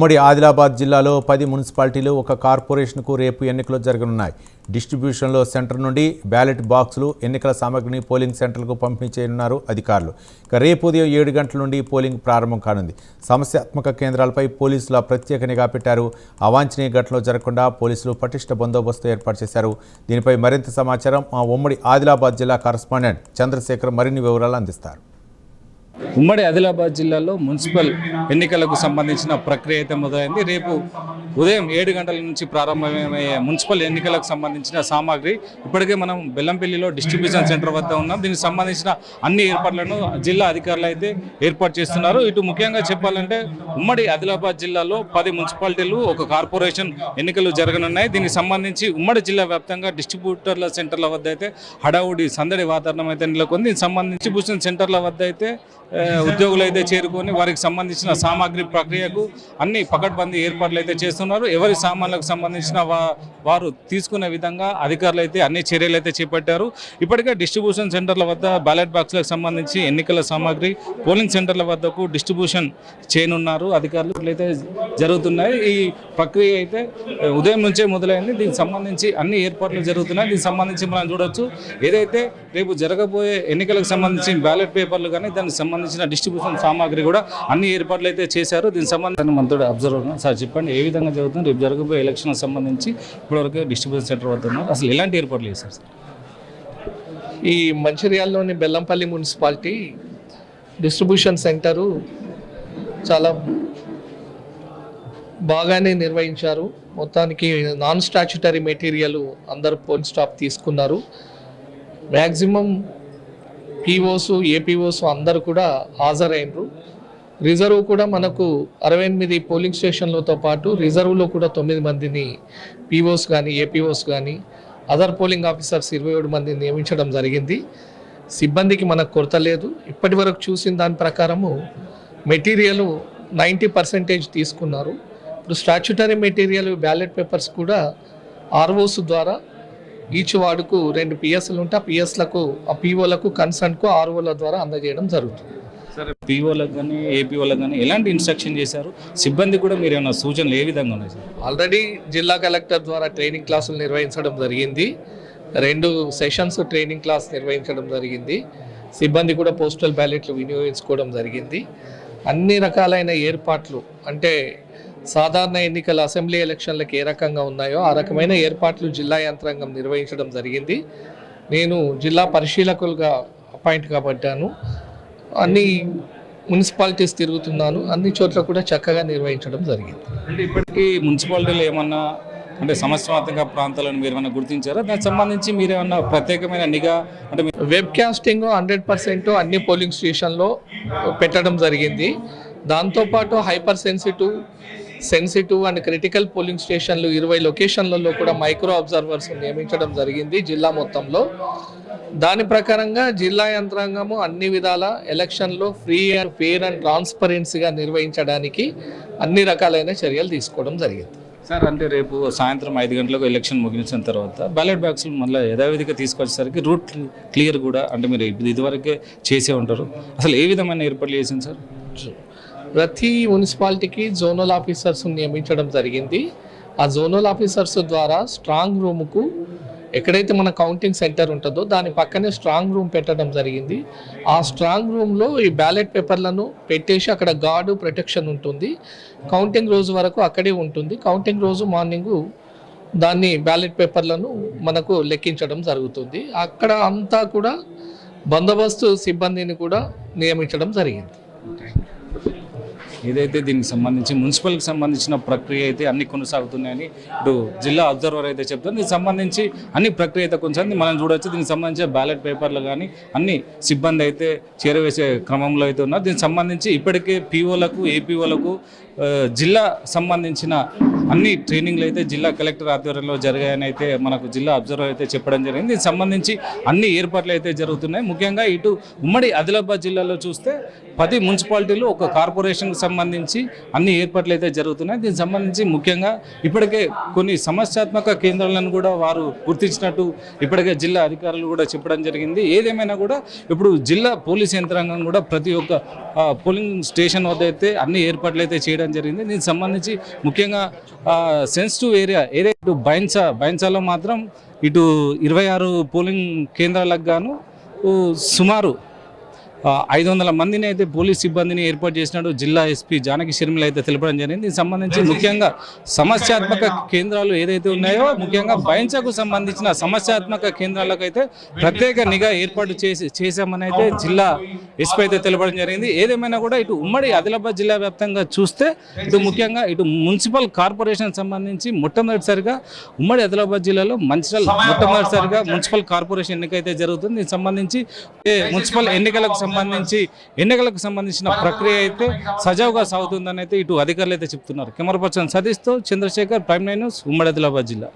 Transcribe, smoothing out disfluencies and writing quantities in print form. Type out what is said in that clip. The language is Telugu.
ఉమ్మడి ఆదిలాబాద్ జిల్లాలో 10 మున్సిపాలిటీలు ఒక కార్పొరేషన్కు రేపు ఎన్నికలు జరగనున్నాయి. డిస్ట్రిబ్యూషన్లో సెంటర్ నుండి బ్యాలెట్ బాక్సులు ఎన్నికల సామగ్రిని పోలింగ్ సెంటర్లకు పంపిణీ చేయనున్నారు అధికారులు. రేపు ఉదయం 7 గంటల నుండి పోలింగ్ ప్రారంభం కానుంది. సమస్యాత్మక కేంద్రాలపై పోలీసుల ప్రత్యేక నిఘా పెట్టారు. అవాంఛనీయ ఘటనలు జరగకుండా పోలీసులు పటిష్ట బందోబస్తు ఏర్పాటు చేశారు. దీనిపై మరింత సమాచారం మా ఉమ్మడి ఆదిలాబాద్ జిల్లా కరస్పాండెంట్ చంద్రశేఖర్ మరిన్ని వివరాలు అందిస్తారు. ఉమ్మడి ఆదిలాబాద్ జిల్లాలో మున్సిపల్ ఎన్నికలకు సంబంధించిన ప్రక్రియ అయితే మొదలైంది. రేపు ఉదయం 7 గంటల నుంచి ప్రారంభమయ్యే మున్సిపల్ ఎన్నికలకు సంబంధించిన సామాగ్రి ఇప్పటికే మనం బెల్లంపల్లిలో డిస్ట్రిబ్యూషన్ సెంటర్ వద్ద ఉన్నాం. దీనికి సంబంధించిన అన్ని ఏర్పాట్లను జిల్లా అధికారులు అయితే ఏర్పాటు చేస్తున్నారు. ఇటు ముఖ్యంగా చెప్పాలంటే ఉమ్మడి ఆదిలాబాద్ జిల్లాలో 10 మున్సిపాలిటీలు ఒక కార్పొరేషన్ ఎన్నికలు జరగనున్నాయి. దీనికి సంబంధించి ఉమ్మడి జిల్లా వ్యాప్తంగా డిస్ట్రిబ్యూటర్ల సెంటర్ల వద్ద అయితే హడావుడి సందడి వాతావరణం అయితే నెలకొంది. దీనికి సంబంధించి డిస్ట్రిబ్యూషన్ సెంటర్ల వద్ద అయితే ఉద్యోగులు అయితే చేరుకొని వారికి సంబంధించిన సామాగ్రి ప్రక్రియకు అన్ని పకడ్బందీ ఏర్పాట్లు అయితే చేస్తున్నారు. ఎవరి సామాన్లకు సంబంధించిన వారు తీసుకునే విధంగా అధికారులు అయితే అన్ని చర్యలు అయితే చేపట్టారు. ఇప్పటికే డిస్ట్రిబ్యూషన్ సెంటర్ల వద్ద బ్యాలెట్ బాక్స్లకు సంబంధించి ఎన్నికల సామాగ్రి పోలింగ్ సెంటర్ల వద్దకు డిస్ట్రిబ్యూషన్ చేయనున్నారు అధికారులు. అయితే జరుగుతున్నాయి. ఈ ప్రక్రియ అయితే ఉదయం నుంచే మొదలైంది. దీనికి సంబంధించి అన్ని ఏర్పాట్లు జరుగుతున్నాయి. దీనికి సంబంధించి మనం చూడొచ్చు, ఏదైతే రేపు జరగబోయే ఎన్నికలకు సంబంధించి బ్యాలెట్ పేపర్లు కానీ దానికి సంబంధించిన డిస్ట్రిబ్యూషన్ సామాగ్రి కూడా అన్ని ఏర్పాట్లు అయితే చేశారు. దీనికి సంబంధించిన మనతో అబ్జర్వర్ సార్ చెప్పండి, ఏ విధంగా జరుగుతుంది రేపు జరగబోయే ఎలక్షన్ సంబంధించి ఇప్పటివరకు డిస్ట్రిబ్యూషన్ సెంటర్ వద్ద ఉన్నారు, అసలు ఎలాంటి ఏర్పాట్లు చేశారు సార్? ఈ మంచిర్యాలలోని బెల్లంపల్లి మున్సిపాలిటీ డిస్ట్రిబ్యూషన్ సెంటరు చాలా బాగానే నిర్వహించారు. మొత్తానికి నాన్ స్టాచ్యుటరీ మెటీరియల్ అందరూ పోలీస్ స్టాఫ్ తీసుకున్నారు. మ్యాక్సిమం పీఓస్ ఏపీఓస్ అందరూ కూడా హాజరైనరు. రిజర్వ్ కూడా మనకు 68 పోలింగ్ స్టేషన్లతో పాటు రిజర్వ్లో కూడా 9 మందిని పీఓస్ కానీ ఏపీఓస్ కానీ అదర్ పోలింగ్ ఆఫీసర్స్ 27 మందిని నియమించడం జరిగింది. సిబ్బందికి మనకు కొరత లేదు. ఇప్పటి వరకు చూసిన దాని ప్రకారము మెటీరియల్ 90% తీసుకున్నారు. ఇప్పుడు స్టాచ్యుటరీ మెటీరియల్ బ్యాలెట్ పేపర్స్ కూడా ఆర్ఓస్ ద్వారా ఈచ్ వార్డుకు 2 పిఎస్లు ఉంటే ఆ పిఎస్లకు ఆ పీఓలకు కన్సర్న్కు ఆర్ఓల ద్వారా అందజేయడం జరుగుతుంది. సరే, పీఓలకు కానీ ఏపీఓలకు కానీ ఎలాంటి ఇన్స్ట్రక్షన్ చేశారు? సిబ్బంది కూడా మీరు ఏమైనా సూచనలు ఏ విధంగా ఉన్నాయి సార్? ఆల్రెడీ జిల్లా కలెక్టర్ ద్వారా ట్రైనింగ్ క్లాసులు నిర్వహించడం జరిగింది. 2 సెషన్స్ ట్రైనింగ్ క్లాస్ నిర్వహించడం జరిగింది. సిబ్బంది కూడా పోస్టల్ బ్యాలెట్లు వినియోగించుకోవడం జరిగింది. అన్ని రకాలైన ఏర్పాట్లు అంటే సాధారణ ఎన్నికల అసెంబ్లీ ఎలక్షన్లకు ఏ రకంగా ఉన్నాయో ఆ రకమైన ఏర్పాట్లు జిల్లా యంత్రాంగం నిర్వహించడం జరిగింది. నేను జిల్లా పరిశీలకులుగా అపాయింట్ కాబట్టాను. అన్ని మున్సిపాలిటీస్ తిరుగుతున్నాను. అన్ని చోట్ల కూడా చక్కగా నిర్వహించడం జరిగింది. అంటే ఇప్పటికీ మున్సిపాలిటీలు ఏమన్నా అంటే సమస్యాత్మక ప్రాంతాలను మీరు ఏమైనా గుర్తించారా? దానికి సంబంధించి మీరు ఏమన్నా ప్రత్యేకమైన నిఘా అంటే వెబ్ కాస్టింగ్ 100% అన్ని పోలింగ్ స్టేషన్లో పెట్టడం జరిగింది. దాంతోపాటు hyper sensitive and critical polling స్టేషన్లు 20 లొకేషన్లలో కూడా మైక్రో అబ్జర్వర్స్ నియమించడం జరిగింది జిల్లా మొత్తంలో. దాని ప్రకారంగా జిల్లా యంత్రాంగము అన్ని విధాల ఎలక్షన్లో ఫ్రీ అండ్ ఫెయిర్ అండ్ ట్రాన్స్పరెన్సీగా నిర్వహించడానికి అన్ని రకాలైన చర్యలు తీసుకోవడం జరిగింది. సార్, అంటే రేపు సాయంత్రం 5 గంటలకు ఎలక్షన్ ముగించిన తర్వాత బ్యాలెట్ బాక్సులు మళ్ళీ యథావిధిగా తీసుకొచ్చేసరికి రూట్ క్లియర్ కూడా అంటే మీరు ఇదివరకే చేసే ఉంటారు, అసలు ఏ విధమైన ఏర్పాట్లు చేసింది సార్? ప్రతి మున్సిపాలిటీకి జోనల్ ఆఫీసర్స్ నియమించడం జరిగింది. ఆ జోనల్ ఆఫీసర్స్ ద్వారా స్ట్రాంగ్ రూమ్కు ఎక్కడైతే మన కౌంటింగ్ సెంటర్ ఉంటుందో దాని పక్కనే స్ట్రాంగ్ రూమ్ పెట్టడం జరిగింది. ఆ స్ట్రాంగ్ రూమ్లో ఈ బ్యాలెట్ పేపర్లను పెట్టేసి అక్కడ గార్డు ప్రొటెక్షన్ ఉంటుంది. కౌంటింగ్ రోజు వరకు అక్కడే ఉంటుంది. కౌంటింగ్ రోజు మార్నింగు దాన్ని బ్యాలెట్ పేపర్లను మనకు లెక్కించడం జరుగుతుంది. అక్కడ అంతా కూడా బందోబస్తు సిబ్బందిని కూడా నియమించడం జరిగింది. ఏదైతే దీనికి సంబంధించి మున్సిపల్కి సంబంధించిన ప్రక్రియ అయితే అన్ని కొనసాగుతున్నాయని ఇటు జిల్లా అబ్జర్వర్ అయితే చెప్తారు. దీనికి సంబంధించి అన్ని ప్రక్రియ అయితే కొనసాగింది మనం చూడవచ్చు. దీనికి సంబంధించిన బ్యాలెట్ పేపర్లు కానీ అన్ని సిబ్బంది అయితే చేరవేసే క్రమంలో అయితే ఉన్నారు. దీనికి సంబంధించి ఇప్పటికే పీఓలకు ఏపీఓలకు జిల్లా సంబంధించిన అన్ని ట్రైనింగ్లు అయితే జిల్లా కలెక్టర్ ఆధ్వర్యంలో జరిగాయని అయితే మనకు జిల్లా అబ్జర్వర్ అయితే చెప్పడం జరిగింది. దీనికి సంబంధించి అన్ని ఏర్పాట్లు అయితే జరుగుతున్నాయి. ముఖ్యంగా ఇటు ఉమ్మడి ఆదిలాబాద్ జిల్లాలో చూస్తే 10 మున్సిపాలిటీలు ఒక కార్పొరేషన్కి సంబంధించి అన్ని ఏర్పాట్లు అయితే జరుగుతున్నాయి. దీనికి సంబంధించి ముఖ్యంగా ఇప్పటికే కొన్ని సమస్యాత్మక కేంద్రాలను కూడా వారు గుర్తించినట్టు ఇప్పటికే జిల్లా అధికారులు కూడా చెప్పడం జరిగింది. ఏదేమైనా కూడా ఇప్పుడు జిల్లా పోలీస్ యంత్రాంగం కూడా ప్రతి ఒక్క పోలింగ్ స్టేషన్ వద్ద అయితే అన్ని ఏర్పాట్లు అయితే చేయడం జరిగింది. దీనికి సంబంధించి ముఖ్యంగా సెన్సిటివ్ ఏరియా ఏదైతే ఇటు బైన్సాలో మాత్రం ఇటు 26 పోలింగ్ కేంద్రాలకు గాను సుమారు 500 మందిని అయితే పోలీస్ సిబ్బందిని ఏర్పాటు చేసినట్టు జిల్లా ఎస్పీ జానకి షర్మిల అయితే తెలపడం జరిగింది. దీనికి సంబంధించి ముఖ్యంగా సమస్యాత్మక కేంద్రాలు ఏదైతే ఉన్నాయో ముఖ్యంగా బైన్సాకు సంబంధించిన సమస్యాత్మక కేంద్రాలకు అయితే ప్రత్యేక నిఘా ఏర్పాటు చేశామని అయితే జిల్లా ఎస్పీ అయితే తెలపడం జరిగింది. ఏదేమైనా కూడా ఇటు ఉమ్మడి ఆదిలాబాద్ జిల్లా వ్యాప్తంగా చూస్తే ఇటు ముఖ్యంగా ఇటు మున్సిపల్ కార్పొరేషన్ సంబంధించి మొట్టమొదటిసారిగా ఉమ్మడి ఆదిలాబాద్ జిల్లాలో మంచిర్యాల మొట్టమొదటిసారిగా మున్సిపల్ కార్పొరేషన్ ఎన్నిక అయితే జరుగుతుంది. దీనికి సంబంధించి మున్సిపల్ ఎన్నికలకు సంబంధించిన ప్రక్రియ అయితే సజావుగా సాగుతుందని అయితే ఇటు అధికారులు అయితే చెప్తున్నారు. కెమెరా పర్సన్ సతీష్తో చంద్రశేఖర్, ప్రైమ్ 9 న్యూస్, ఉమ్మడి ఆదిలాబాద్ జిల్లా.